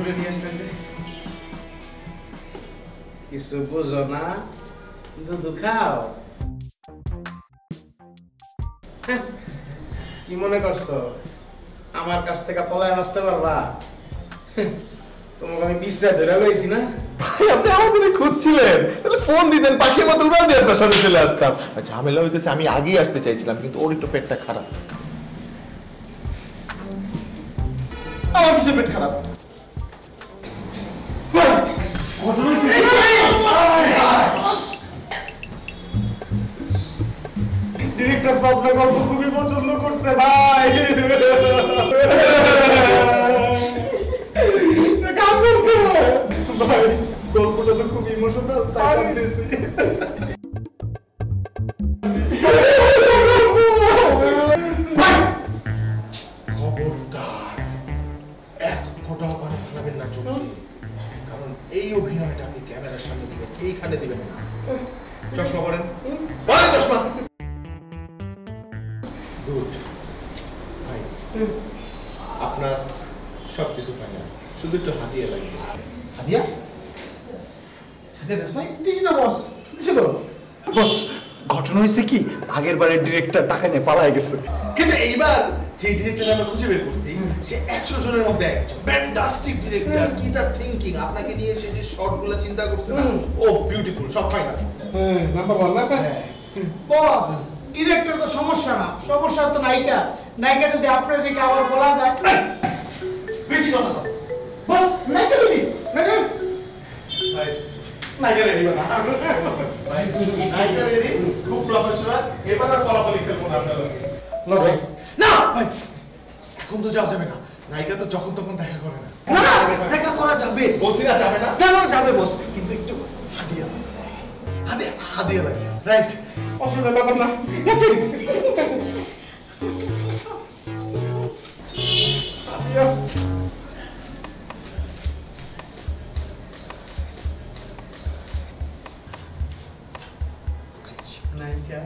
দুধটা নিয়ে আসলেন যে কিছু বুঝো না দুধ খাও কি মনে করছো আমার কাছ থেকে পলায় আসতে পারবা তোমাকে আমি বিশ্রায় ধরে লইছি না ভাই আপনি আমাদের খুঁজছিলেন তাহলে ফোন দিতেন পাখির মতো উড়ান দিয়ে আপনার সামনে চলে আসতাম ঝামেলা হইতেছে আমি আগেই আসতে চাইছিলাম কিন্তু ওর একটু পেটটা খারাপ আমার কিসের পেট খারাপ ডিরেক্টর তো আপনার গল্প খুবই পছন্দ করছে ভাই ভাই গল্পটা তো খুব ইমোশনাল তাই কাঁদতেছি খবরদার এক ফোঁটাও পানি ফেলাবেন না চোখে কারণ এই অভিনয়টা আপনি ক্যামেরার সামনে দিবেন এইখানে দিবেন না চশমা পরেন পরেন চশমা গুড ভাই আপনার সব কিছু ফাইনাল শুধু একটু হাতিয়ে লাগবে হাদিয়া হাদিয়া দেশ নাই দিছি না বস দিছি তো বস ঘটনা হয়েছে কি আগের বারের ডিরেক্টর টাকা নিয়ে পালায় গেছে কিন্তু এইবার যে ডিরেক্টর আমরা খুঁজে বের করছি সে 100 জনের মধ্যে একজন ফ্যান্টাস্টিক ডিরেক্টর কি তার থিংকিং আপনাকে দিয়ে সে যে শর্টগুলো চিন্তা করছে না ও বিউটিফুল সব ফাইনাল নাম্বার 1 না বস ডিরেক্টর তো সমস্যা না সমস্যা তো নায়িকা নায়িকা যদি আপনার দিকে আবার বলা যায় বেশি কথা বল বস নায়িকা যদি নায়িকা ভাই নায়িকা রেডি না ভাই নায়িকা রেডি খুব প্রফেশনাল এবার আর ফলাফলি খেলবো না আপনারা লজিক না ভাই এখন তো যাওয়া যাবে না নায়িকা তো যখন তখন দেখা করে না না না দেখা করা যাবে বলছি না যাবে না কেন যাবে বস কিন্তু একটু হাদিয়া হাদিয়া ভাই রাইট অসুবিধা ব্যাপার না যাচ্ছি হাদিয়া নায়িকা